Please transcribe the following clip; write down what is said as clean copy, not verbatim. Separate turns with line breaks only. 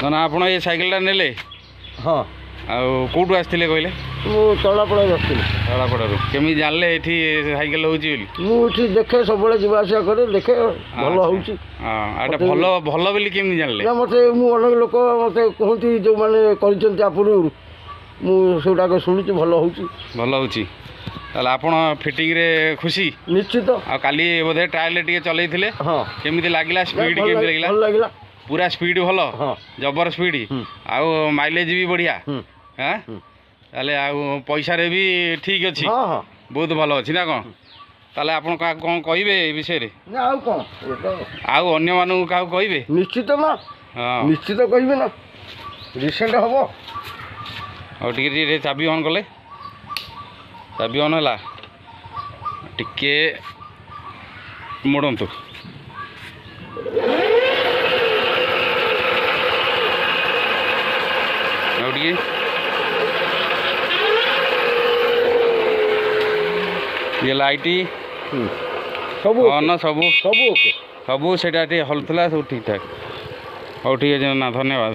ନା ଆପଣ ଏ ସାଇକେଲଟା ନେଲେ?
ହଁ।
ଆଉ କେଉଁଠୁ ଆସିଥିଲେ କହିଲେ?
ମୁଁ ତଳାପଡ଼ାରୁ ଆସିଥିଲି।
ତଳାପଡ଼ାରୁ। କେମିତି ଜାଣିଲେ ଏଠି ସାଇକେଲ ହେଉଛି ବୋଲି?
ମୁଁ ଏଠି ଦେଖେ, ସବୁବେଳେ ଯିବା ଆସିବା କରେ, ଦେଖେ ଭଲ ହେଉଛି।
ହଁ, ଏଇଟା ଭଲ ଭଲ ବୋଲି କେମିତି ଜାଣିଲେ?
ନା ମୋତେ ମୁଁ ଅନେକ ଲୋକ ମୋତେ କୁହନ୍ତି, ଯେଉଁମାନେ କରିଛନ୍ତି ଆପୁରୁ, ମୁଁ ସେଗୁଡ଼ାକ ଶୁଣିଛି ଭଲ ହେଉଛି।
ଭଲ ହେଉଛି। ତାହେଲେ ଆପଣ ଫିଟିଂରେ ଖୁସି?
ନିଶ୍ଚିତ।
ଆଉ କାଲି ବୋଧେ ଟ୍ରାଏଲରେ ଟିକେ ଚଲେଇଥିଲେ?
ହଁ।
କେମିତି ଲାଗିଲା? ସ୍ପିଡ୍ କେମିତି ଲାଗିଲା?
ଭଲ ଲାଗିଲା।
ପୁରା ସ୍ପିଡ୍ ଭଲ?
ହଁ।
ଜବର ସ୍ପିଡ୍। ଆଉ ମାଇଲେଜ୍ ବି ବଢ଼ିଆ? ହଁ। ତାହେଲେ ଆଉ ପଇସାରେ ବି ଠିକ୍ ଅଛି?
ହଁ ହଁ,
ବହୁତ ଭଲ ଅଛି ନା କ'ଣ? ତାହେଲେ ଆପଣ କାହାକୁ କ'ଣ କହିବେ ଏ ବିଷୟରେ?
ନା ଆଉ କ'ଣ,
ଆଉ ଅନ୍ୟମାନଙ୍କୁ କାହାକୁ କହିବେ?
ନିଶ୍ଚିତ ନା,
ହଁ।
ନିଶ୍ଚିତ କହିବେ ନା, ରିସେଣ୍ଟ ହବ।
ଆଉ ଟିକେ ଟିକେ ଚାବି ଅନ୍ କଲେ, ଚାବି ଅନ୍ ହେଲା, ଟିକେ ମୋଡ଼ନ୍ତୁ। ଆଉ ଟିକେ ଇଏ ଲାଇଟ୍
ସବୁ
ଅନ୍, ସବୁ
ସବୁ ଓକେ।
ସବୁ ସେଇଟା ଟିକେ ହଲୁଥିଲା, ସବୁ ଠିକ୍ ଠାକ୍। ହଉ ଠିକ୍ ଅଛି ନା, ଧନ୍ୟବାଦ।